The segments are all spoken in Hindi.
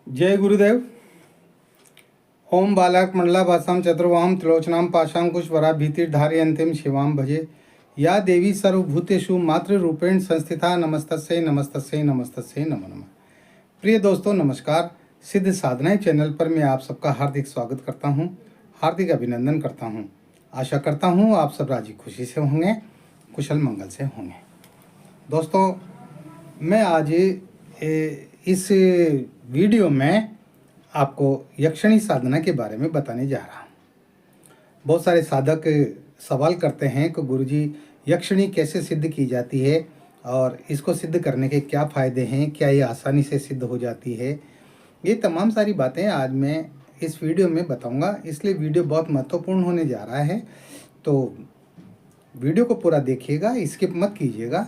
जय गुरुदेव। ओम बालक मंडला भाषाम चतुर्वाम त्रिलोचनाम पाशांकुश वरा भीतिर्धारयन्तीम शिवाम भजे या देवी सर्वभूतेषु मातृ रूपेण संस्थिता नमस्तस्यै नमस्तस्यै नमस्तस्यै नमो नमः। प्रिय दोस्तों नमस्कार। सिद्ध साधनाएं चैनल पर मैं आप सबका हार्दिक स्वागत करता हूं, हार्दिक अभिनंदन करता हूं। आशा करता हूं आप सब राजी खुशी से होंगे, कुशल मंगल से होंगे। दोस्तों मैं आज इस वीडियो में आपको यक्षिणी साधना के बारे में बताने जा रहा हूँ। बहुत सारे साधक सवाल करते हैं कि गुरुजी यक्षिणी कैसे सिद्ध की जाती है और इसको सिद्ध करने के क्या फ़ायदे हैं, क्या ये आसानी से सिद्ध हो जाती है। ये तमाम सारी बातें आज मैं इस वीडियो में बताऊंगा, इसलिए वीडियो बहुत महत्वपूर्ण होने जा रहा है। तो वीडियो को पूरा देखिएगा, स्किप मत कीजिएगा।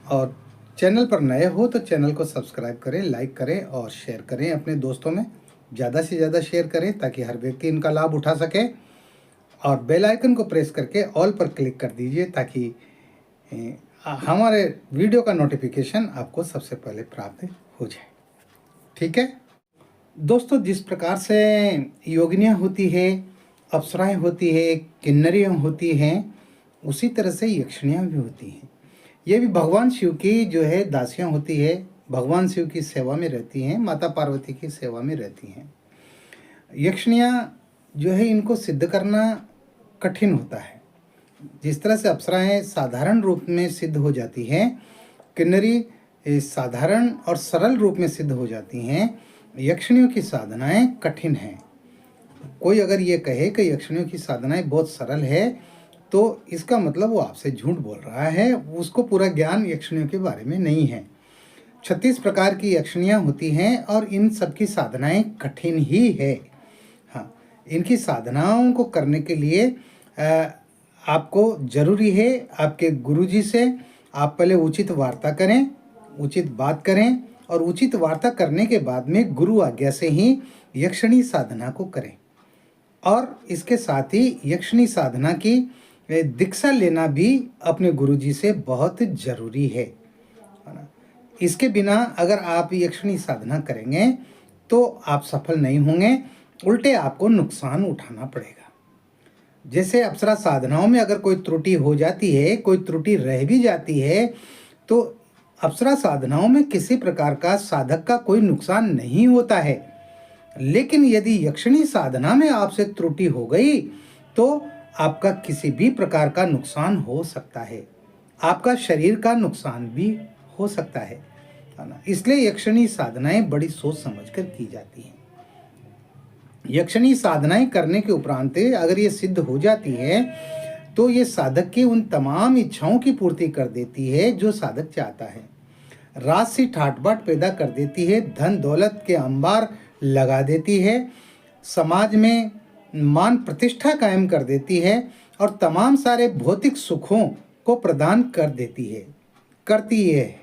और चैनल पर नए हो तो चैनल को सब्सक्राइब करें, लाइक करें और शेयर करें अपने दोस्तों में। ज़्यादा से ज़्यादा शेयर करें ताकि हर व्यक्ति इनका लाभ उठा सके। और बेल आइकन को प्रेस करके ऑल पर क्लिक कर दीजिए ताकि हमारे वीडियो का नोटिफिकेशन आपको सबसे पहले प्राप्त हो जाए। ठीक है दोस्तों, जिस प्रकार से योगिनियाँ होती है, अप्सराएं होती है, किन्नरियाँ होती हैं, उसी तरह से यक्षिणियाँ भी होती हैं। ये भी भगवान शिव की जो है दासियाँ होती है, भगवान शिव की सेवा में रहती हैं, माता पार्वती की सेवा में रहती हैं। यक्षिणियाँ जो है इनको सिद्ध करना कठिन होता है। जिस तरह से अप्सराएं साधारण रूप में सिद्ध हो जाती हैं, किन्नरी साधारण और सरल रूप में सिद्ध हो जाती हैं, यक्षिणियों की साधनाएं कठिन हैं। कोई अगर ये कहे कि यक्षिणियों की साधनाएं बहुत सरल है तो इसका मतलब वो आपसे झूठ बोल रहा है, उसको पूरा ज्ञान यक्षिणियों के बारे में नहीं है। 36 प्रकार की यक्षिणियाँ होती हैं और इन सब की साधनाएं कठिन ही है। हाँ, इनकी साधनाओं को करने के लिए आपको ज़रूरी है आपके गुरुजी से आप पहले उचित वार्ता करें, उचित बात करें और उचित वार्ता करने के बाद में गुरु आज्ञा से ही यक्षिणी साधना को करें। और इसके साथ ही यक्षिणी साधना की दीक्षा लेना भी अपने गुरुजी से बहुत ज़रूरी है ना। इसके बिना अगर आप यक्षिणी साधना करेंगे तो आप सफल नहीं होंगे, उल्टे आपको नुकसान उठाना पड़ेगा। जैसे अप्सरा साधनाओं में अगर कोई त्रुटि हो जाती है, कोई त्रुटि रह भी जाती है, तो अप्सरा साधनाओं में किसी प्रकार का साधक का कोई नुकसान नहीं होता है। लेकिन यदि यक्षिणी साधना में आपसे त्रुटि हो गई तो आपका किसी भी प्रकार का नुकसान हो सकता है, आपका शरीर का नुकसान भी हो सकता है ना। इसलिए यक्षिणी साधनाएं बड़ी सोच समझकर की जाती हैं। यक्षिणी साधनाएं करने के उपरांत अगर ये सिद्ध हो जाती है तो ये साधक की उन तमाम इच्छाओं की पूर्ति कर देती है जो साधक चाहता है। रात सी ठाट बाट पैदा कर देती है, धन दौलत के अंबार लगा देती है, समाज में मान प्रतिष्ठा कायम कर देती है और तमाम सारे भौतिक सुखों को प्रदान कर देती है, करती है।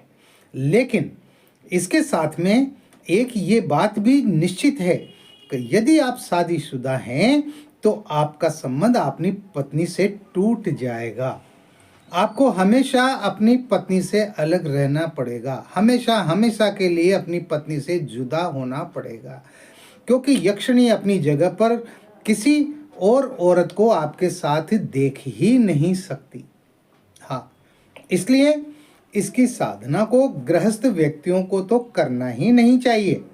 लेकिन इसके साथ में एक ये बात भी निश्चित है कि यदि आप शादीशुदा हैं तो आपका संबंध अपनी पत्नी से टूट जाएगा। आपको हमेशा अपनी पत्नी से अलग रहना पड़ेगा, हमेशा हमेशा के लिए अपनी पत्नी से जुदा होना पड़ेगा, क्योंकि यक्षिणी अपनी जगह पर किसी और औरत को आपके साथ देख ही नहीं सकती। हाँ, इसलिए इसकी साधना को गृहस्थ व्यक्तियों को तो करना ही नहीं चाहिए।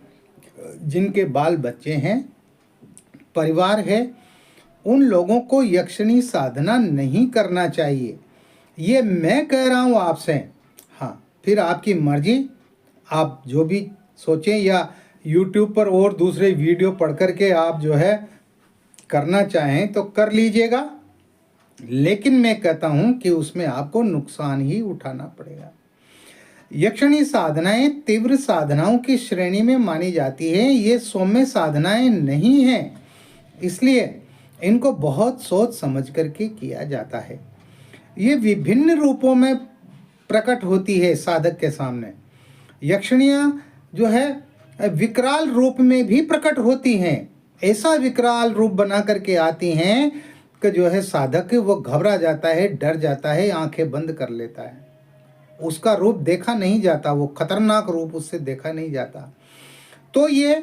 जिनके बाल बच्चे हैं, परिवार है, उन लोगों को यक्षिणी साधना नहीं करना चाहिए। ये मैं कह रहा हूँ आपसे। हाँ, फिर आपकी मर्जी, आप जो भी सोचें या YouTube पर और दूसरे वीडियो पढ़ कर के आप जो है करना चाहें तो कर लीजिएगा। लेकिन मैं कहता हूँ कि उसमें आपको नुकसान ही उठाना पड़ेगा। यक्षिणी साधनाएं तीव्र साधनाओं की श्रेणी में मानी जाती है, ये सौम्य साधनाएं नहीं हैं, इसलिए इनको बहुत सोच समझ करके किया जाता है। ये विभिन्न रूपों में प्रकट होती है साधक के सामने। यक्षिणियाँ जो है विकराल रूप में भी प्रकट होती हैं। ऐसा विकराल रूप बना करके आती हैं कि जो है साधक वो घबरा जाता है, डर जाता है, आंखें बंद कर लेता है। उसका रूप देखा नहीं जाता, वो खतरनाक रूप उससे देखा नहीं जाता। तो ये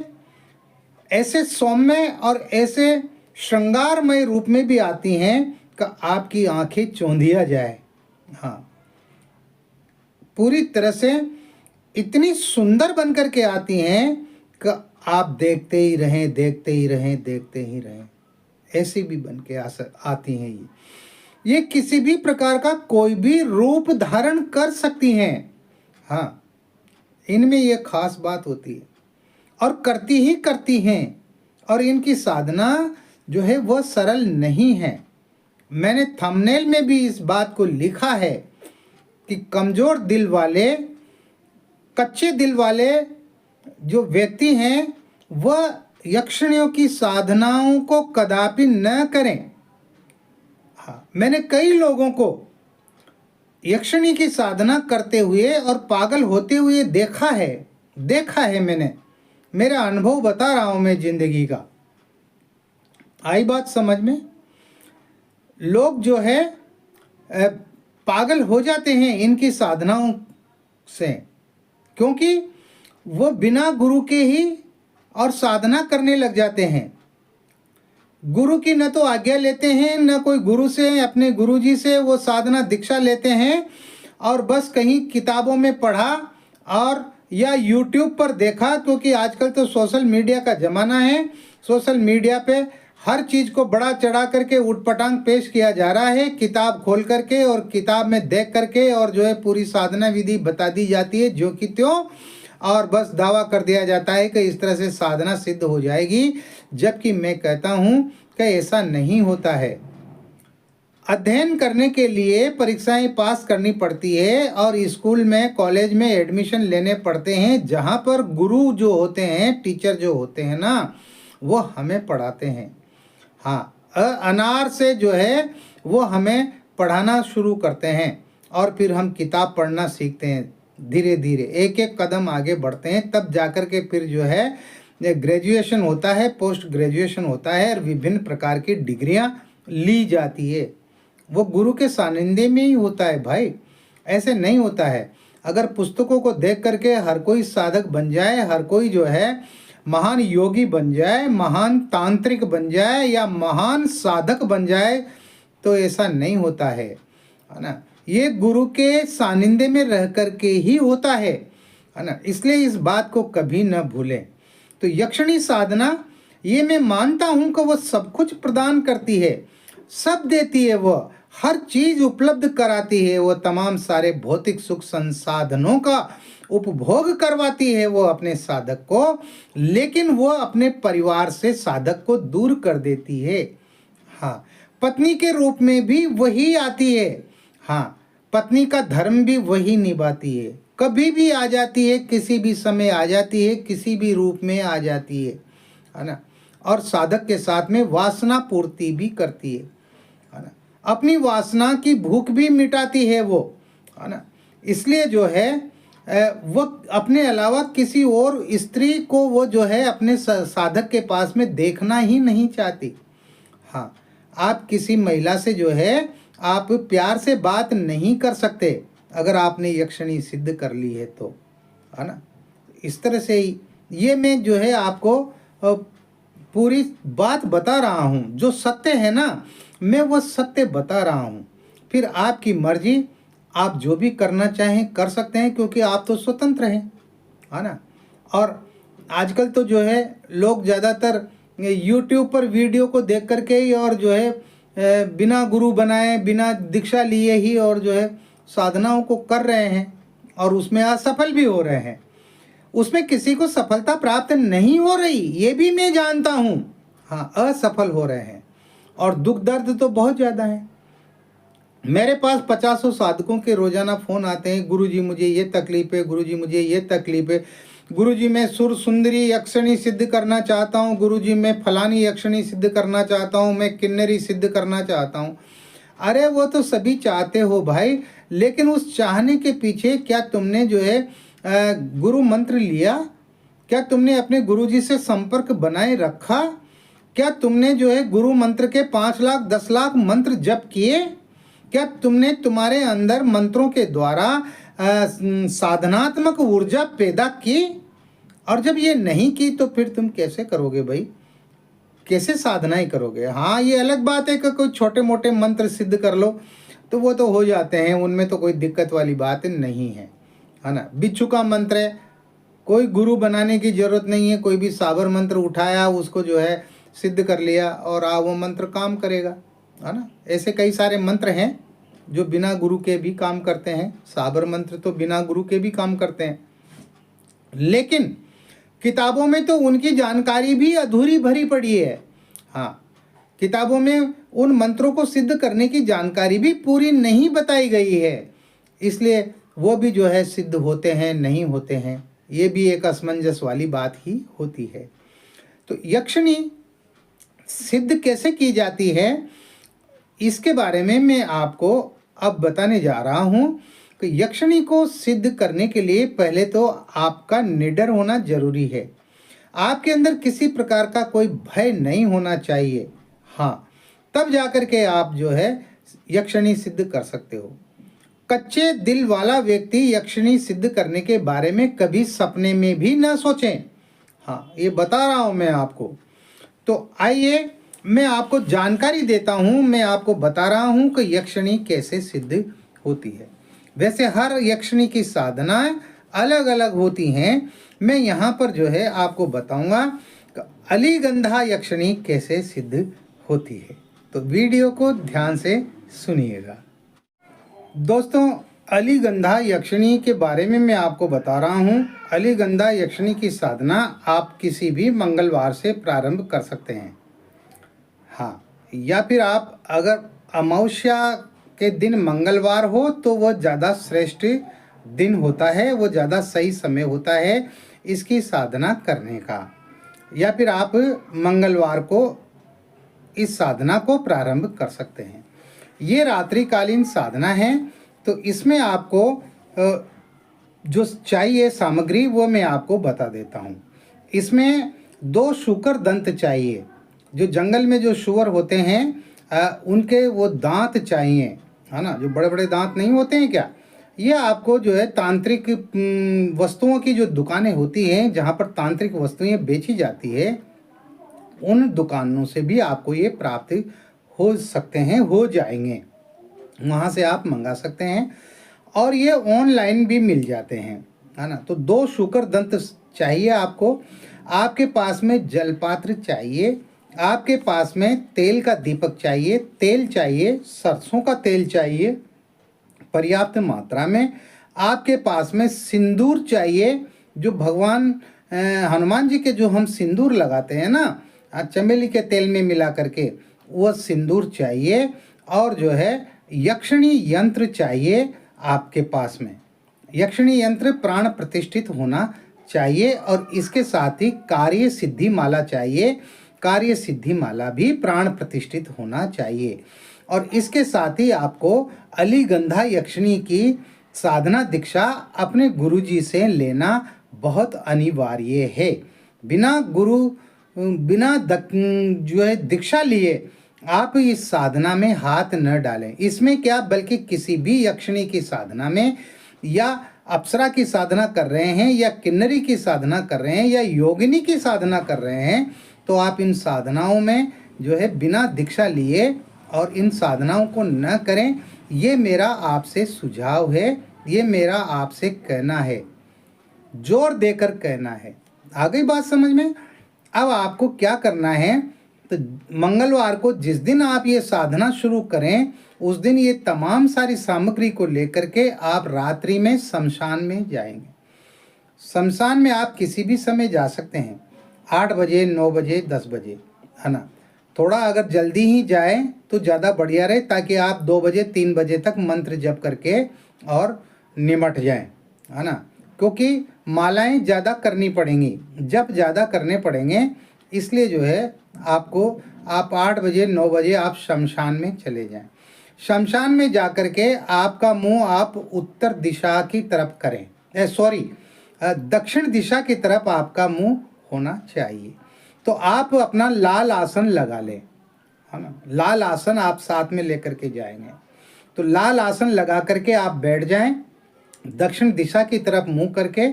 ऐसे सौम्य और ऐसे श्रृंगारमय रूप में भी आती हैं कि आपकी आंखें चौंधिया जाए। हाँ, पूरी तरह से इतनी सुंदर बनकर के आती हैं कि आप देखते ही रहें, देखते ही रहें, देखते ही रहें। ऐसी भी बन के आती हैं ये किसी भी प्रकार का कोई भी रूप धारण कर सकती हैं। हाँ, इनमें ये खास बात होती है और करती ही करती हैं। और इनकी साधना जो है वह सरल नहीं है। मैंने थंबनेल में भी इस बात को लिखा है कि कमज़ोर दिल वाले, कच्चे दिल वाले जो व्यक्ति हैं वह यक्षिणियों की साधनाओं को कदापि न करें। हाँ, मैंने कई लोगों को यक्षिणी की साधना करते हुए और पागल होते हुए देखा है मैंने। मेरा अनुभव बता रहा हूं मैं जिंदगी का। आई बात समझ में? लोग जो है पागल हो जाते हैं इनकी साधनाओं से, क्योंकि वो बिना गुरु के ही और साधना करने लग जाते हैं। गुरु की न तो आज्ञा लेते हैं, न कोई गुरु से, अपने गुरुजी से वो साधना दीक्षा लेते हैं, और बस कहीं किताबों में पढ़ा और या यूट्यूब पर देखा, क्योंकि आजकल तो सोशल मीडिया का ज़माना है। सोशल मीडिया पे हर चीज़ को बड़ा चढ़ा करके उटपटांग पेश किया जा रहा है, किताब खोल करके और किताब में देख करके, और जो है पूरी साधना विधि बता दी जाती है जो कि त्यों, और बस दावा कर दिया जाता है कि इस तरह से साधना सिद्ध हो जाएगी। जबकि मैं कहता हूँ कि ऐसा नहीं होता है। अध्ययन करने के लिए परीक्षाएं पास करनी पड़ती है और स्कूल में, कॉलेज में एडमिशन लेने पड़ते हैं, जहाँ पर गुरु जो होते हैं, टीचर जो होते हैं ना, वो हमें पढ़ाते हैं। हाँ, अनार से जो है वो हमें पढ़ाना शुरू करते हैं और फिर हम किताब पढ़ना सीखते हैं। धीरे धीरे एक एक कदम आगे बढ़ते हैं, तब जाकर के फिर जो है ग्रेजुएशन होता है, पोस्ट ग्रेजुएशन होता है, और विभिन्न प्रकार की डिग्रियां ली जाती है। वो गुरु के सानिध्य में ही होता है भाई, ऐसे नहीं होता है। अगर पुस्तकों को देख करके हर कोई साधक बन जाए, हर कोई जो है महान योगी बन जाए, महान तांत्रिक बन जाए या महान साधक बन जाए, तो ऐसा नहीं होता है ना। ये गुरु के सानिध्य में रह करके ही होता है ना। इसलिए इस बात को कभी न भूलें। तो यक्षिणी साधना, ये मैं मानता हूँ कि वो सब कुछ प्रदान करती है, सब देती है, वो हर चीज़ उपलब्ध कराती है, वो तमाम सारे भौतिक सुख संसाधनों का उपभोग करवाती है वो अपने साधक को, लेकिन वो अपने परिवार से साधक को दूर कर देती है। हाँ, पत्नी के रूप में भी वही आती है। हाँ, पत्नी का धर्म भी वही निभाती है, कभी भी आ जाती है, किसी भी समय आ जाती है, किसी भी रूप में आ जाती है ना। और साधक के साथ में वासना पूर्ति भी करती है ना, अपनी वासना की भूख भी मिटाती है वो, है ना। इसलिए जो है वो अपने अलावा किसी और स्त्री को वो जो है अपने साधक के पास में देखना ही नहीं चाहती। हाँ, आप किसी महिला से जो है आप प्यार से बात नहीं कर सकते अगर आपने यक्षिणी सिद्ध कर ली है तो, है ना। इस तरह से ही ये मैं जो है आपको पूरी बात बता रहा हूँ, जो सत्य है ना, मैं वो सत्य बता रहा हूँ। फिर आपकी मर्जी, आप जो भी करना चाहें कर सकते हैं, क्योंकि आप तो स्वतंत्र हैं, है ना। और आजकल तो जो है लोग ज़्यादातर यूट्यूब पर वीडियो को देख करके ही और जो है बिना गुरु बनाए, बिना दीक्षा लिए ही और जो है साधनाओं को कर रहे हैं और उसमें असफल भी हो रहे हैं। उसमें किसी को सफलता प्राप्त नहीं हो रही, ये भी मैं जानता हूँ। हाँ, असफल हो रहे हैं और दुख दर्द तो बहुत ज़्यादा है। मेरे पास 50 साधकों के रोज़ाना फ़ोन आते हैं, गुरुजी मुझे ये तकलीफ़ है, गुरुजी मुझे ये तकलीफ़ है, गुरुजी मैं सुर सुंदरी यक्षिणी सिद्ध करना चाहता हूँ, गुरुजी मैं फलानी यक्षिणी सिद्ध करना चाहता हूँ, मैं किन्नरी सिद्ध करना चाहता हूँ। अरे वो तो सभी चाहते हो भाई, लेकिन उस चाहने के पीछे क्या तुमने जो है गुरु मंत्र लिया? क्या तुमने अपने गुरुजी से संपर्क बनाए रखा? क्या तुमने जो है गुरु मंत्र के 5 लाख 10 लाख मंत्र जप किए? क्या तुमने तुम्हारे अंदर मंत्रों के द्वारा साधनात्मक ऊर्जा पैदा की? और जब ये नहीं की तो फिर तुम कैसे करोगे भाई, कैसे साधनाएं करोगे। हाँ, ये अलग बात है कि कोई छोटे मोटे मंत्र सिद्ध कर लो तो वो तो हो जाते हैं, उनमें तो कोई दिक्कत वाली बात नहीं है ना। बिच्छू का मंत्र है, कोई गुरु बनाने की जरूरत नहीं है, कोई भी साबर मंत्र उठाया उसको जो है सिद्ध कर लिया और वो मंत्र काम करेगा, है ना। ऐसे कई सारे मंत्र हैं जो बिना गुरु के भी काम करते हैं, साबर मंत्र तो बिना गुरु के भी काम करते हैं। लेकिन किताबों में तो उनकी जानकारी भी अधूरी भरी पड़ी है। हाँ, किताबों में उन मंत्रों को सिद्ध करने की जानकारी भी पूरी नहीं बताई गई है, इसलिए वो भी जो है सिद्ध होते हैं नहीं होते हैं, ये भी एक असमंजस वाली बात ही होती है। तो यक्षिणी सिद्ध कैसे की जाती है इसके बारे में मैं आपको अब बताने जा रहा हूँ कि यक्षिणी को सिद्ध करने के लिए पहले तो आपका निडर होना जरूरी है। आपके अंदर किसी प्रकार का कोई भय नहीं होना चाहिए। हाँ, तब जाकर के आप जो है यक्षिणी सिद्ध कर सकते हो। कच्चे दिल वाला व्यक्ति यक्षिणी सिद्ध करने के बारे में कभी सपने में भी न सोचें। हाँ, ये बता रहा हूँ मैं आपको। तो आइए मैं आपको जानकारी देता हूँ, मैं आपको बता रहा हूँ कि यक्षिणी कैसे सिद्ध होती है। वैसे हर यक्षिणी की साधनाएं अलग अलग होती हैं। मैं यहाँ पर जो है आपको बताऊंगा कि अलीगंधा यक्षिणी कैसे सिद्ध होती है। तो वीडियो को ध्यान से सुनिएगा। दोस्तों, अलीगंधा यक्षिणी के बारे में मैं आपको बता रहा हूँ। अलीगंधा यक्षिणी की साधना आप किसी भी मंगलवार से प्रारंभ कर सकते हैं। हाँ, या फिर आप अगर अमावस्या के दिन मंगलवार हो तो वह ज़्यादा श्रेष्ठ दिन होता है, वो ज़्यादा सही समय होता है इसकी साधना करने का। या फिर आप मंगलवार को इस साधना को प्रारंभ कर सकते हैं। ये रात्रिकालीन साधना है, तो इसमें आपको जो चाहिए सामग्री वो मैं आपको बता देता हूँ। इसमें 2 शूकर दंत चाहिए। जो जंगल में जो शुअर होते हैं उनके वो दांत चाहिए, है ना। जो बड़े बड़े दांत नहीं होते हैं क्या, ये आपको जो है तांत्रिक वस्तुओं की जो दुकानें होती हैं जहाँ पर तांत्रिक वस्तुएं बेची जाती है, उन दुकानों से भी आपको ये प्राप्त हो सकते हैं, हो जाएंगे, वहाँ से आप मंगा सकते हैं और ये ऑनलाइन भी मिल जाते हैं, है ना। तो 2 शूकर दंत चाहिए आपको। आपके पास में जलपात्र चाहिए, आपके पास में तेल का दीपक चाहिए, तेल चाहिए, सरसों का तेल चाहिए पर्याप्त मात्रा में। आपके पास में सिंदूर चाहिए, जो भगवान हनुमान जी के जो हम सिंदूर लगाते हैं ना चमेली के तेल में मिला करके, वो सिंदूर चाहिए। और जो है यक्षिणी यंत्र चाहिए आपके पास में। यक्षिणी यंत्र प्राण प्रतिष्ठित होना चाहिए और इसके साथ ही कार्य सिद्धि माला चाहिए। कार्य सिद्धि माला भी प्राण प्रतिष्ठित होना चाहिए। और इसके साथ ही आपको अलीगंधा यक्षिणी की साधना दीक्षा अपने गुरुजी से लेना बहुत अनिवार्य है। बिना जो है दीक्षा लिए आप इस साधना में हाथ न डालें। इसमें क्या, बल्कि किसी भी यक्षिणी की साधना में, या अप्सरा की साधना कर रहे हैं, या किन्नरी की साधना कर रहे हैं, या योगिनी की साधना कर रहे हैं, तो आप इन साधनाओं में जो है बिना दीक्षा लिए और इन साधनाओं को न करें। ये मेरा आपसे सुझाव है, ये मेरा आपसे कहना है, जोर देकर कहना है। आ गई बात समझ में। अब आपको क्या करना है, तो मंगलवार को जिस दिन आप ये साधना शुरू करें उस दिन ये तमाम सारी सामग्री को लेकर के आप रात्रि में शमशान में जाएंगे। शमशान में आप किसी भी समय जा सकते हैं, 8 बजे, 9 बजे, 10 बजे, है ना। थोड़ा अगर जल्दी ही जाए तो ज़्यादा बढ़िया रहे, ताकि आप 2 बजे 3 बजे तक मंत्र जप करके और निमट जाएं, है ना। क्योंकि मालाएं ज़्यादा करनी पड़ेंगी, जप ज़्यादा करने पड़ेंगे, इसलिए जो है आप 8 बजे 9 बजे आप शमशान में चले जाएं। शमशान में जाकर के आपका मुंह आप उत्तर दिशा की तरफ करें, दक्षिण दिशा की तरफ आपका मुंह होना चाहिए। तो आप अपना लाल आसन लगा लें, है ना। लाल आसन आप साथ में लेकर के जाएंगे, तो लाल आसन लगा करके आप बैठ जाएं, दक्षिण दिशा की तरफ मुंह करके।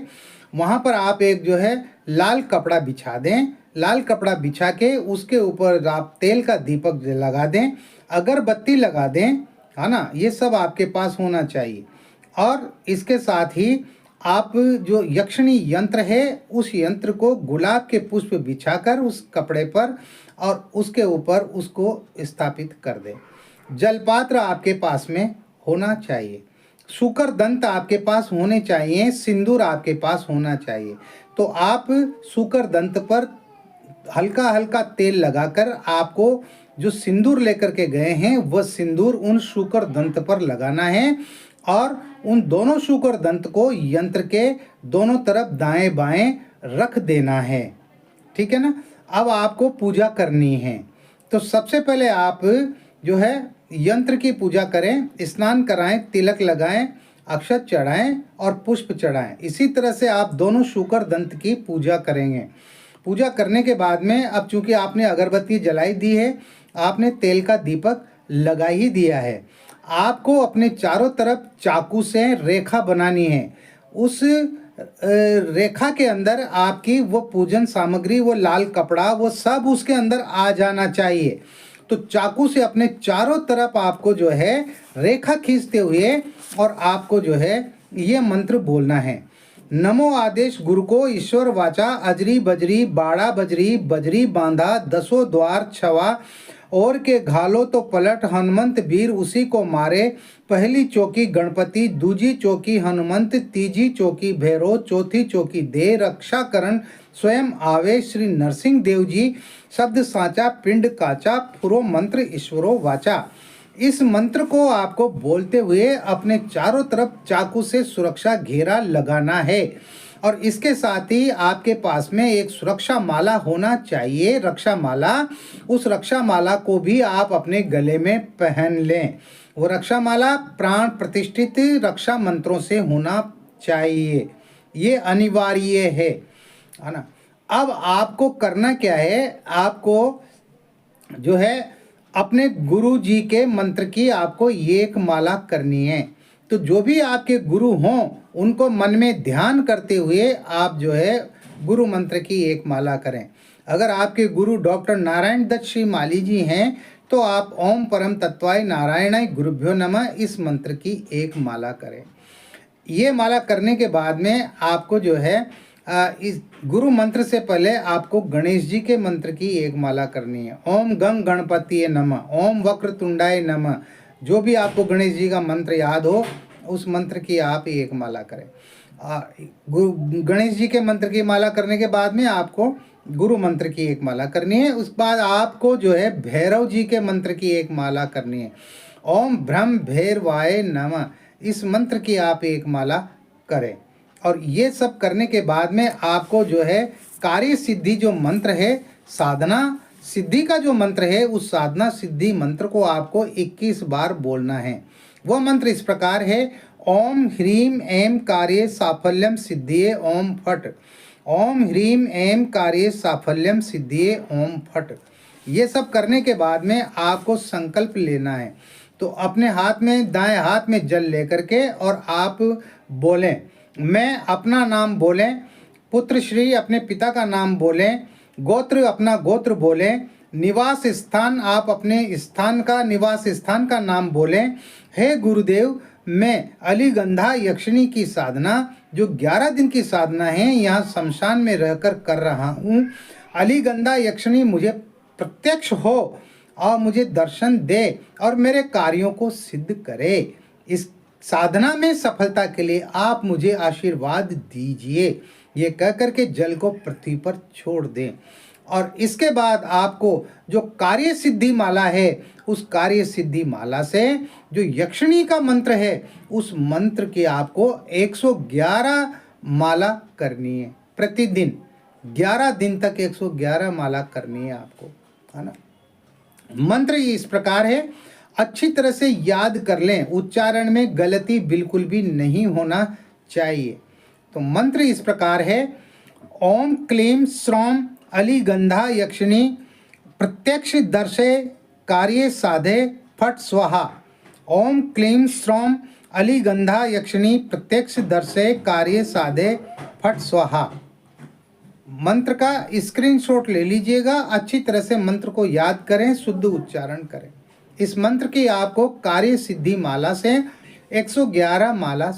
वहाँ पर आप एक जो है लाल कपड़ा बिछा दें। लाल कपड़ा बिछा के उसके ऊपर आप तेल का दीपक लगा दें, अगरबत्ती लगा दें, है ना। ये सब आपके पास होना चाहिए। और इसके साथ ही आप जो यक्षिणी यंत्र है उस यंत्र को गुलाब के पुष्प बिछाकर उस कपड़े पर और उसके ऊपर उसको स्थापित कर दें। जलपात्र आपके पास में होना चाहिए, शुकर दंत आपके पास होने चाहिए, सिंदूर आपके पास होना चाहिए। तो आप शुकर दंत पर हल्का हल्का तेल लगाकर आपको जो सिंदूर लेकर के गए हैं वह सिंदूर उन शुकर दंत पर लगाना है और उन दोनों शुकर दंत को यंत्र के दोनों तरफ दाएं बाएं रख देना है। ठीक है ना। अब आपको पूजा करनी है। तो सबसे पहले आप जो है यंत्र की पूजा करें, स्नान कराएं, तिलक लगाएं, अक्षत चढ़ाएं और पुष्प चढ़ाएं। इसी तरह से आप दोनों शुकर दंत की पूजा करेंगे। पूजा करने के बाद में अब चूंकि आपने अगरबत्ती जलाई दी है, आपने तेल का दीपक लगा ही दिया है, आपको अपने चारों तरफ चाकू से रेखा बनानी है। उस रेखा के अंदर आपकी वो पूजन सामग्री, वो लाल कपड़ा, वो सब उसके अंदर आ जाना चाहिए। तो चाकू से अपने चारों तरफ आपको जो है रेखा खींचते हुए और आपको जो है ये मंत्र बोलना है। नमो आदेश गुरु को ईश्वर वाचा, अजरी बजरी बाड़ा बजरी, बजरी बांधा दसों द्वार छवा, और के घालो तो पलट हनुमंत वीर उसी को मारे। पहली चौकी गणपति, दूजी चौकी हनुमंत, तीजी चौकी भैरव, चौथी चौकी दे रक्षा करण स्वयं आवे श्री नरसिंह देव जी। शब्द साचा पिंड काचा, फुरो मंत्र ईश्वरो वाचा। इस मंत्र को आपको बोलते हुए अपने चारों तरफ चाकू से सुरक्षा घेरा लगाना है। और इसके साथ ही आपके पास में एक सुरक्षा माला होना चाहिए, रक्षा माला। उस रक्षा माला को भी आप अपने गले में पहन लें। वो रक्षा माला प्राण प्रतिष्ठित रक्षा मंत्रों से होना चाहिए, ये अनिवार्य है ना। अब आपको करना क्या है, आपको जो है अपने गुरु जी के मंत्र की आपको एक माला करनी है। तो जो भी आपके गुरु हों उनको मन में ध्यान करते हुए आप जो है गुरु मंत्र की एक माला करें। अगर आपके गुरु डॉक्टर नारायण दत्त श्री माली जी हैं तो आप ओम परम तत्वाय नारायणाय गुरुभ्यो नमः इस मंत्र की एक माला करें। ये माला करने के बाद में आपको जो है इस गुरु मंत्र से पहले आपको गणेश जी के मंत्र की एक माला करनी है। ओम गंग गणपतिये नमः, ओम वक्रतुंडाय नमः। जो भी आपको गणेश जी का मंत्र याद हो उस मंत्र की आप एक माला करें। गणेश जी के मंत्र की माला करने के बाद में आपको गुरु मंत्र की एक माला करनी है। उस बाद आपको जो है भैरव जी के मंत्र की एक माला करनी है। ओम ब्रह्म भैरवाय नमः इस मंत्र की आप एक माला करें। और ये सब करने के बाद में आपको जो है कार्य सिद्धि जो मंत्र है, साधना सिद्धि का जो मंत्र है, उस साधना सिद्धि मंत्र को आपको 21 बार बोलना है। वह मंत्र इस प्रकार है। ओम ह्रीम ऐम कार्य साफल्यम सिद्धिये ओम फट। ओम ह्रीम ऐम कार्य साफल्यम सिद्धिये ओम फट। ये सब करने के बाद में आपको संकल्प लेना है। तो अपने हाथ में, दाएं हाथ में जल लेकर के और आप बोलें, मैं अपना नाम बोलें, पुत्र श्री अपने पिता का नाम बोलें, गोत्र अपना गोत्र बोलें, निवास स्थान आप अपने स्थान का, निवास स्थान का नाम बोलें। हे गुरुदेव, मैं अलीगंधा यक्षिणी की साधना जो 11 दिन की साधना है यहाँ शमशान में रहकर कर रहा हूँ। अलीगंधा यक्षिणी मुझे प्रत्यक्ष हो और मुझे दर्शन दे और मेरे कार्यों को सिद्ध करे। इस साधना में सफलता के लिए आप मुझे आशीर्वाद दीजिए। ये कह करके जल को पृथ्वी पर छोड़ दें। और इसके बाद आपको जो कार्य सिद्धि माला है, उस कार्य सिद्धि माला से जो यक्षिणी का मंत्र है, उस मंत्र की आपको 111 माला करनी है। प्रतिदिन 11 दिन तक 111 माला करनी है आपको, है ना। मंत्र इस प्रकार है, अच्छी तरह से याद कर लें, उच्चारण में गलती बिल्कुल भी नहीं होना चाहिए। तो मंत्र इस प्रकार है। ओम क्लीम श्रौम अलीगंधा यक्षिणी प्रत्यक्ष दर्शे कार्य साधे फट स्वाहा। ओम क्लीम श्रौम अलीगंधा यक्षिणी प्रत्यक्ष दर्शे कार्य साधे फट स्वाहा। मंत्र का स्क्रीनशॉट ले लीजिएगा, अच्छी तरह से मंत्र को याद करें, शुद्ध उच्चारण करें। इस मंत्र की आपको कार्य सिद्धि माला से 111 माला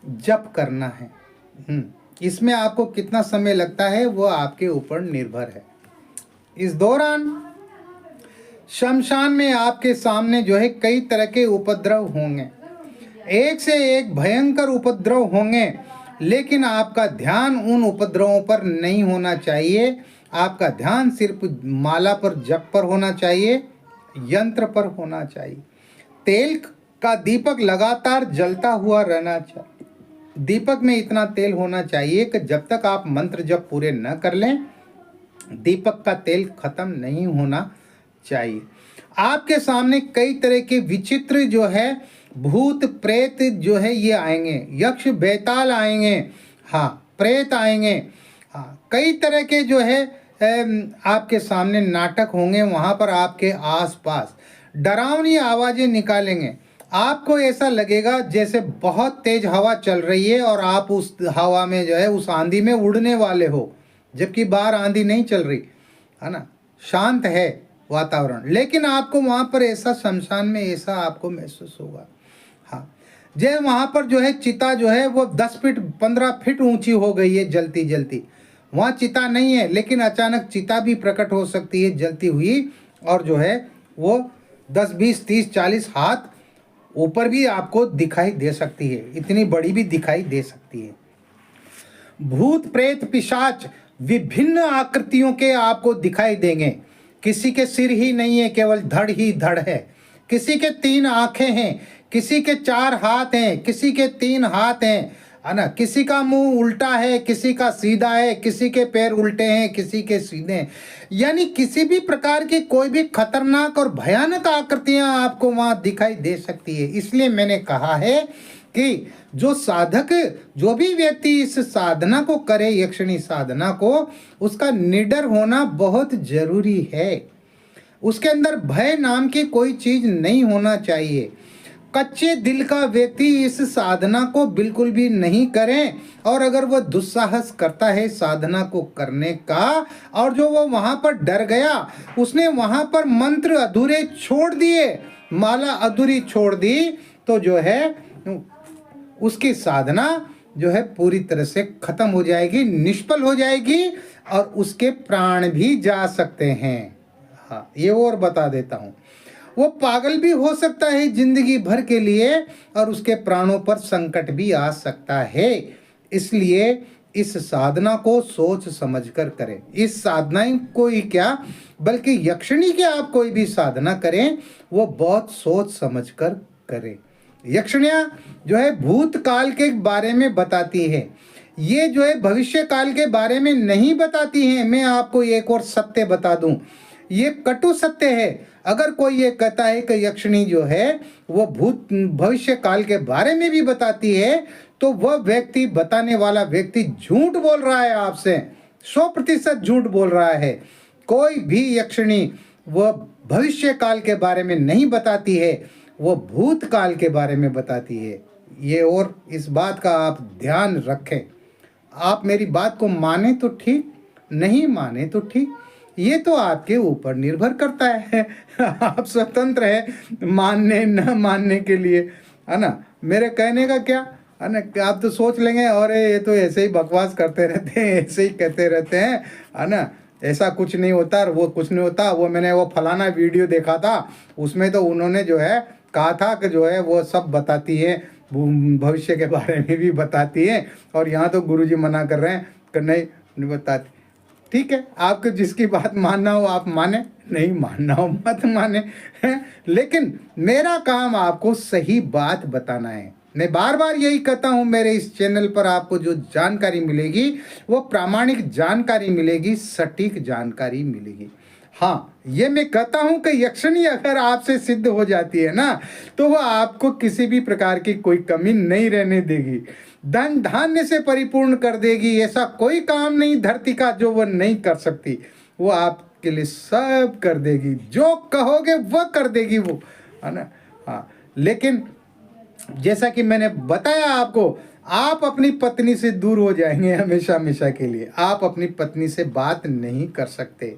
जप करना है। इसमें आपको कितना समय लगता है वो आपके ऊपर निर्भर है। इस दौरान शमशान में आपके सामने जो है कई तरह के उपद्रव होंगे, एक से एक भयंकर उपद्रव होंगे, लेकिन आपका ध्यान उन उपद्रवों पर नहीं होना चाहिए। आपका ध्यान सिर्फ माला पर, जप पर होना चाहिए, यंत्र पर होना चाहिए। तेल का दीपक लगातार जलता हुआ रहना चाहिए। दीपक में इतना तेल होना चाहिए कि जब तक आप मंत्र जप पूरे न कर लें, दीपक का तेल खत्म नहीं होना चाहिए। आपके सामने कई तरह के विचित्र जो है भूत प्रेत जो है ये आएंगे, यक्ष बेताल आएंगे, हाँ प्रेत आएंगे, हाँ कई तरह के जो है आपके सामने नाटक होंगे। वहाँ पर आपके आसपास डरावनी आवाज़ें निकालेंगे। आपको ऐसा लगेगा जैसे बहुत तेज हवा चल रही है और आप उस हवा में जो है उस आंधी में उड़ने वाले हो, जबकि बाहर आंधी नहीं चल रही है ना, शांत है वातावरण, लेकिन आपको वहाँ पर ऐसा शमशान में ऐसा आपको महसूस होगा। हाँ, जय वहाँ पर जो है चिता जो है वो 10 फीट 15 फीट ऊंची हो गई है जलती जलती। वहाँ चिता नहीं है, लेकिन अचानक चिता भी प्रकट हो सकती है जलती हुई, और जो है वो 10 20 30 40 हाथ ऊपर भी आपको दिखाई दे सकती है, इतनी बड़ी भी दिखाई दे सकती है। भूत प्रेत पिशाच विभिन्न आकृतियों के आपको दिखाई देंगे। किसी के सिर ही नहीं है, केवल धड़ ही धड़ है। किसी के 3 आंखें हैं, किसी के 4 हाथ हैं, किसी के 3 हाथ हैं, है ना। किसी का मुंह उल्टा है, किसी का सीधा है, किसी के पैर उल्टे हैं, किसी के सीधे हैं। यानी किसी भी प्रकार की कोई भी खतरनाक और भयानक आकृतियां आपको वहां दिखाई दे सकती है। इसलिए मैंने कहा है कि जो साधक, जो भी व्यक्ति इस साधना को करे, यक्षिणी साधना को, उसका निडर होना बहुत जरूरी है। उसके अंदर भय नाम की कोई चीज नहीं होना चाहिए। कच्चे दिल का व्यक्ति इस साधना को बिल्कुल भी नहीं करें, और अगर वह दुस्साहस करता है साधना को करने का, और जो वो वहां पर डर गया, उसने वहां पर मंत्र अधूरे छोड़ दिए, माला अधूरी छोड़ दी, तो जो है उसकी साधना जो है पूरी तरह से खत्म हो जाएगी, निष्फल हो जाएगी, और उसके प्राण भी जा सकते हैं। हाँ, ये और बता देता हूँ, वो पागल भी हो सकता है जिंदगी भर के लिए, और उसके प्राणों पर संकट भी आ सकता है। इसलिए इस साधना को सोच समझकर करें। इस साधना को ही क्या, बल्कि यक्षिणी की आप कोई भी साधना करें, वो बहुत सोच समझकर करें। यक्षिणियाँ जो है भूतकाल के बारे में बताती है, ये जो है भविष्य काल के बारे में नहीं बताती हैं। मैं आपको एक और सत्य बता दूं, ये कटु सत्य है। अगर कोई ये कहता है कि यक्षिणी जो है वो भविष्य काल के बारे में भी बताती है, तो वह व्यक्ति, बताने वाला व्यक्ति झूठ बोल रहा है आपसे, 100% झूठ बोल रहा है। कोई भी यक्षिणी वह भविष्य काल के बारे में नहीं बताती है, वो भूतकाल के बारे में बताती है। ये, और इस बात का आप ध्यान रखें। आप मेरी बात को माने तो ठीक, नहीं माने तो ठीक, ये तो आपके ऊपर निर्भर करता है। आप स्वतंत्र है मानने न मानने के लिए, है ना। मेरे कहने का क्या है ना, आप तो सोच लेंगे और ये तो ऐसे ही बकवास करते रहते हैं, ऐसे ही कहते रहते हैं, है ना, ऐसा कुछ नहीं होता, वो कुछ नहीं होता। वो मैंने वो फलाना वीडियो देखा था, उसमें तो उन्होंने जो है कहा था कि जो है वो सब बताती है, भविष्य के बारे में भी बताती है, और यहाँ तो गुरुजी मना कर रहे हैं कि नहीं बताती। ठीक है, आपको जिसकी बात मानना हो आप माने, नहीं मानना हो मत माने, लेकिन मेरा काम आपको सही बात बताना है। मैं बार बार यही कहता हूँ, मेरे इस चैनल पर आपको जो जानकारी मिलेगी वो प्रामाणिक जानकारी मिलेगी, सटीक जानकारी मिलेगी। हाँ, ये मैं कहता हूँ कि यक्षिणी अगर आपसे सिद्ध हो जाती है ना, तो वह आपको किसी भी प्रकार की कोई कमी नहीं रहने देगी, धन धान्य से परिपूर्ण कर देगी। ऐसा कोई काम नहीं धरती का जो वह नहीं कर सकती, वो आपके लिए सब कर देगी, जो कहोगे वह कर देगी वो, है ना। हाँ, लेकिन जैसा कि मैंने बताया आपको, आप अपनी पत्नी से दूर हो जाएंगे हमेशा हमेशा के लिए। आप अपनी पत्नी से बात नहीं कर सकते।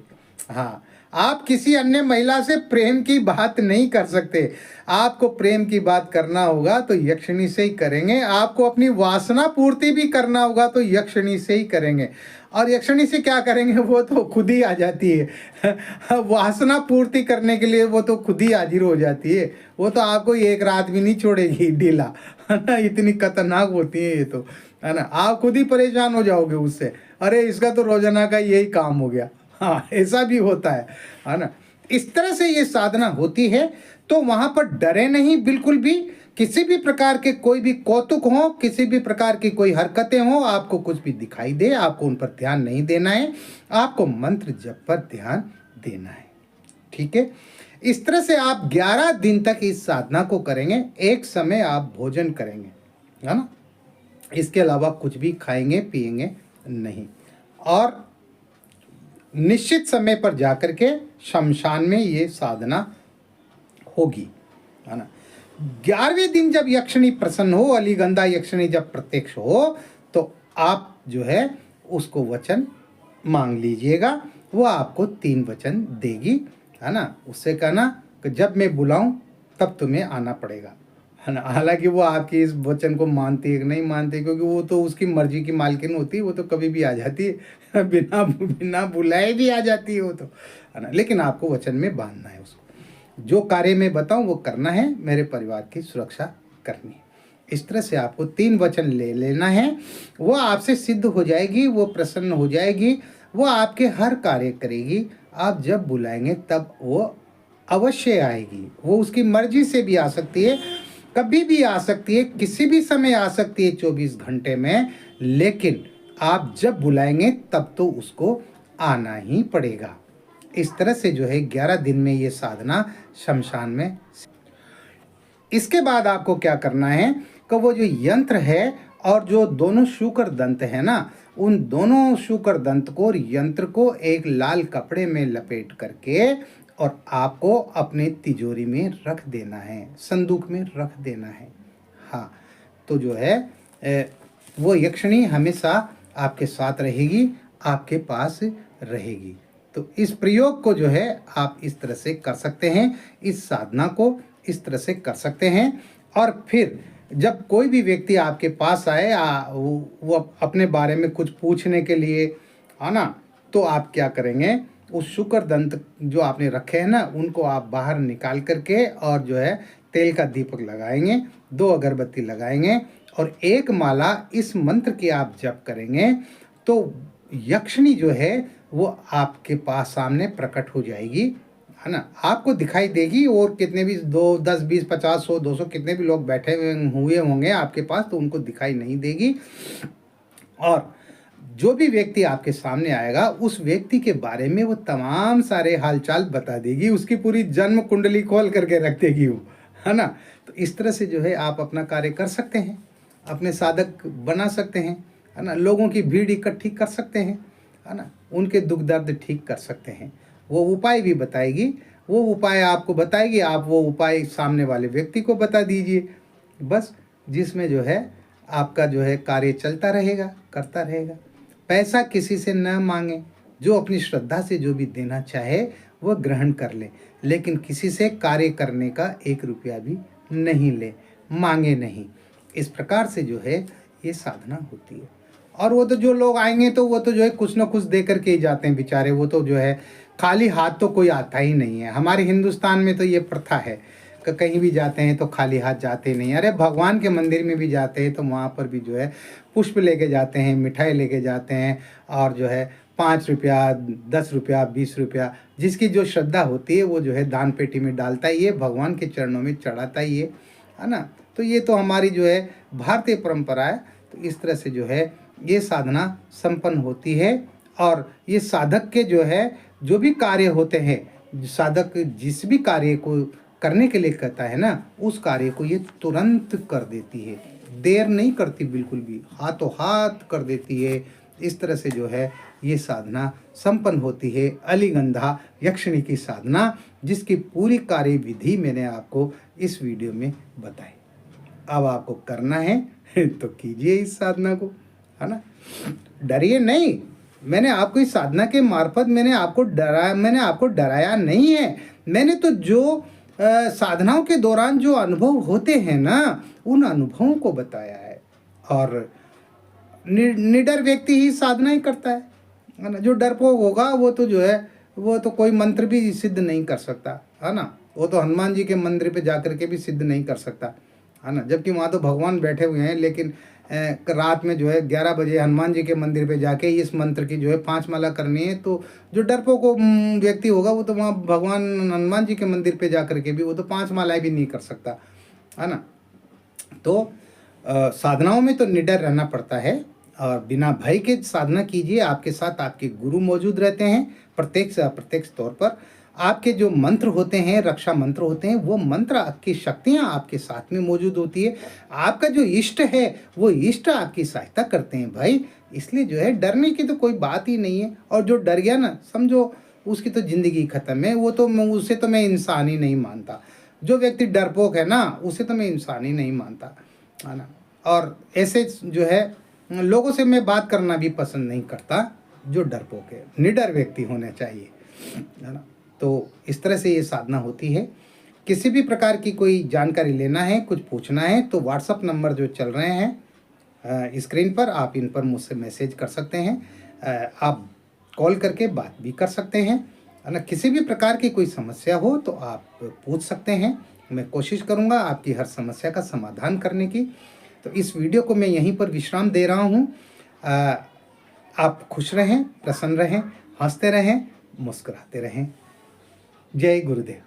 हाँ, आप किसी अन्य महिला से प्रेम की बात नहीं कर सकते। आपको प्रेम की बात करना होगा तो यक्षिणी से ही करेंगे। आपको अपनी वासना पूर्ति भी करना होगा तो यक्षिणी से ही करेंगे। और यक्षिणी से क्या करेंगे, वो तो खुद ही आ जाती है वासना पूर्ति करने के लिए वो तो खुद ही हाजिर हो जाती है। वो तो आपको एक रात भी नहीं छोड़ेगी ढीला, है ना। इतनी खतरनाक होती है ये तो, है ना। आप खुद ही परेशान हो जाओगे उससे। अरे इसका तो रोजाना का यही काम हो गया। हाँ, ऐसा भी होता है ना। इस तरह से ये साधना होती है। तो वहां पर डरे नहीं बिल्कुल भी। किसी भी प्रकार के कोई भी कौतुक हो, किसी भी प्रकार की कोई हरकतें हो, आपको कुछ भी दिखाई दे, आपको उन पर ध्यान नहीं देना है। आपको मंत्र जप पर ध्यान देना है। ठीक है। इस तरह से आप 11 दिन तक इस साधना को करेंगे। एक समय आप भोजन करेंगे, है ना। इसके अलावा कुछ भी खाएंगे पिएंगे नहीं। और निश्चित समय पर जाकर के शमशान में ये साधना होगी, है ना। 11वें दिन जब यक्षिणी प्रसन्न हो, अलीगंधा यक्षिणी जब प्रत्यक्ष हो, तो आप जो है उसको वचन मांग लीजिएगा। वो आपको 3 वचन देगी, है ना। उससे कहना कि जब मैं बुलाऊं तब तुम्हें आना पड़ेगा, है ना। हालांकि वो आपकी इस वचन को मानती है कि नहीं मानती, क्योंकि वो तो उसकी मर्जी की मालकिन होती है। वो तो कभी भी आ जाती है बिना बिना बुलाए भी आ जाती है वो तो, है ना। लेकिन आपको वचन में बांधना है उसको। जो कार्य मैं बताऊं वो करना है, मेरे परिवार की सुरक्षा करनी है। इस तरह से आपको 3 वचन ले लेना है। वो आपसे सिद्ध हो जाएगी, वो प्रसन्न हो जाएगी, वो आपके हर कार्य करेगी। आप जब बुलाएंगे तब वो अवश्य आएगी। वो उसकी मर्जी से भी आ सकती है, कभी भी आ सकती है, किसी भी समय आ सकती है 24 घंटे में। लेकिन आप जब बुलाएंगे तब तो उसको आना ही पड़ेगा। इस तरह से जो है 11 दिन में ये साधना शमशान में। इसके बाद आपको क्या करना है कि वो जो यंत्र है और जो दोनों शुक्र दंत है ना, उन दोनों शुक्र दंत को और यंत्र को एक लाल कपड़े में लपेट करके और आपको अपने तिजोरी में रख देना है, संदूक में रख देना है। हाँ, तो जो है वो यक्षिणी हमेशा आपके साथ रहेगी, आपके पास रहेगी। तो इस प्रयोग को जो है आप इस तरह से कर सकते हैं, इस साधना को इस तरह से कर सकते हैं। और फिर जब कोई भी व्यक्ति आपके पास आए, वो अपने बारे में कुछ पूछने के लिए, है ना, तो आप क्या करेंगे, उस शुक्र दंत जो आपने रखे हैं ना, उनको आप बाहर निकाल करके और जो है तेल का दीपक लगाएंगे, 2 अगरबत्ती लगाएंगे और 1 माला इस मंत्र की आप जप करेंगे, तो यक्षिणी जो है वो आपके पास सामने प्रकट हो जाएगी, है ना। आपको दिखाई देगी। और कितने भी 2 10 20 50 100 200 कितने भी लोग बैठे हुए होंगे आपके पास, तो उनको दिखाई नहीं देगी। और जो भी व्यक्ति आपके सामने आएगा उस व्यक्ति के बारे में वो तमाम सारे हालचाल बता देगी, उसकी पूरी जन्म कुंडली खोल करके रख देगी वो, है ना। तो इस तरह से जो है आप अपना कार्य कर सकते हैं, अपने साधक बना सकते हैं, है ना। लोगों की भीड़ इकट्ठी कर सकते हैं, है ना। उनके दुख दर्द ठीक कर सकते हैं। वो उपाय भी बताएगी, वो उपाय आपको बताएगी, आप वो उपाय सामने वाले व्यक्ति को बता दीजिए, बस। जिसमें जो है आपका जो है कार्य चलता रहेगा, करता रहेगा। पैसा किसी से न मांगे, जो अपनी श्रद्धा से जो भी देना चाहे वह ग्रहण कर ले, लेकिन किसी से कार्य करने का 1 रुपया भी नहीं ले, मांगे नहीं। इस प्रकार से जो है ये साधना होती है। और वो तो जो लोग आएंगे तो वो तो जो है कुछ ना कुछ दे करके ही जाते हैं बेचारे। वो तो जो है खाली हाथ तो कोई आता ही नहीं है। हमारे हिंदुस्तान में तो ये प्रथा है कि कहीं भी जाते हैं तो खाली हाथ जाते नहीं। अरे भगवान के मंदिर में भी जाते हैं तो वहाँ पर भी जो है पुष्प लेके जाते हैं, मिठाई लेके जाते हैं, और जो है 5 रुपया 10 रुपया 20 रुपया जिसकी जो श्रद्धा होती है वो जो है दान पेटी में डालता ही है, भगवान के चरणों में चढ़ाता ही है ना। तो ये तो हमारी जो है भारतीय परंपरा है। तो इस तरह से जो है ये साधना संपन्न होती है। और ये साधक के जो है जो भी कार्य होते हैं, साधक जिस भी कार्य को करने के लिए कहता है ना, उस कार्य को ये तुरंत कर देती है, देर नहीं करती बिल्कुल भी, हाथों हाथ कर देती है। इस तरह से जो है ये साधना संपन्न होती है, अलीगंधा यक्षिणी की साधना, जिसकी पूरी कार्य विधि मैंने आपको इस वीडियो में बताई। अब आपको करना है तो कीजिए इस साधना को, है ना। डरिए नहीं। मैंने आपको इस साधना के मार्फत मैंने आपको डराया नहीं है। मैंने तो जो साधनाओं के दौरान जो अनुभव होते हैं ना, उन अनुभवों को बताया है। और निडर व्यक्ति ही साधना ही करता है ना। जो डरपोक होगा वो तो जो है वो तो कोई मंत्र भी सिद्ध नहीं कर सकता, है ना। वो तो हनुमान जी के मंदिर पे जाकर के भी सिद्ध नहीं कर सकता, है ना। जबकि वहाँ तो भगवान बैठे हुए हैं, लेकिन रात में जो है 11 बजे हनुमान जी के मंदिर पे जाके इस मंत्र की जो है 5 माला करनी है, तो जो डरपोक व्यक्ति होगा वो तो वहाँ भगवान हनुमान जी के मंदिर पे जाकर के भी वो तो 5 मालाएं भी नहीं कर सकता, है ना। तो साधनाओं में तो निडर रहना पड़ता है और बिना भय के साधना कीजिए। आपके साथ आपके गुरु मौजूद रहते हैं, प्रत्यक्ष अप्रत्यक्ष तौर पर। आपके जो मंत्र होते हैं, रक्षा मंत्र होते हैं, वो मंत्र आपकी शक्तियाँ आपके साथ में मौजूद होती है। आपका जो इष्ट है वो इष्ट आपकी सहायता करते हैं भाई। इसलिए जो है डरने की तो कोई बात ही नहीं है। और जो डर गया ना, समझो उसकी तो ज़िंदगी ख़त्म है। वो तो उसे तो मैं इंसान ही नहीं मानता। जो व्यक्ति डरपोक है ना, उसे तो मैं इंसान ही नहीं मानता, है ना। और ऐसे जो है लोगों से मैं बात करना भी पसंद नहीं करता। जो डरपोक है, निडर व्यक्ति होना चाहिए, है ना। तो इस तरह से ये साधना होती है। किसी भी प्रकार की कोई जानकारी लेना है, कुछ पूछना है, तो व्हाट्सअप नंबर जो चल रहे हैं स्क्रीन पर, आप इन पर मुझसे मैसेज कर सकते हैं। आप कॉल करके बात भी कर सकते हैं, है ना। किसी भी प्रकार की कोई समस्या हो तो आप पूछ सकते हैं। मैं कोशिश करूँगा आपकी हर समस्या का समाधान करने की। तो इस वीडियो को मैं यहीं पर विश्राम दे रहा हूँ। आप खुश रहें, प्रसन्न रहें, हंसते रहें, मुस्कुराते रहें। जय गुरुदेव।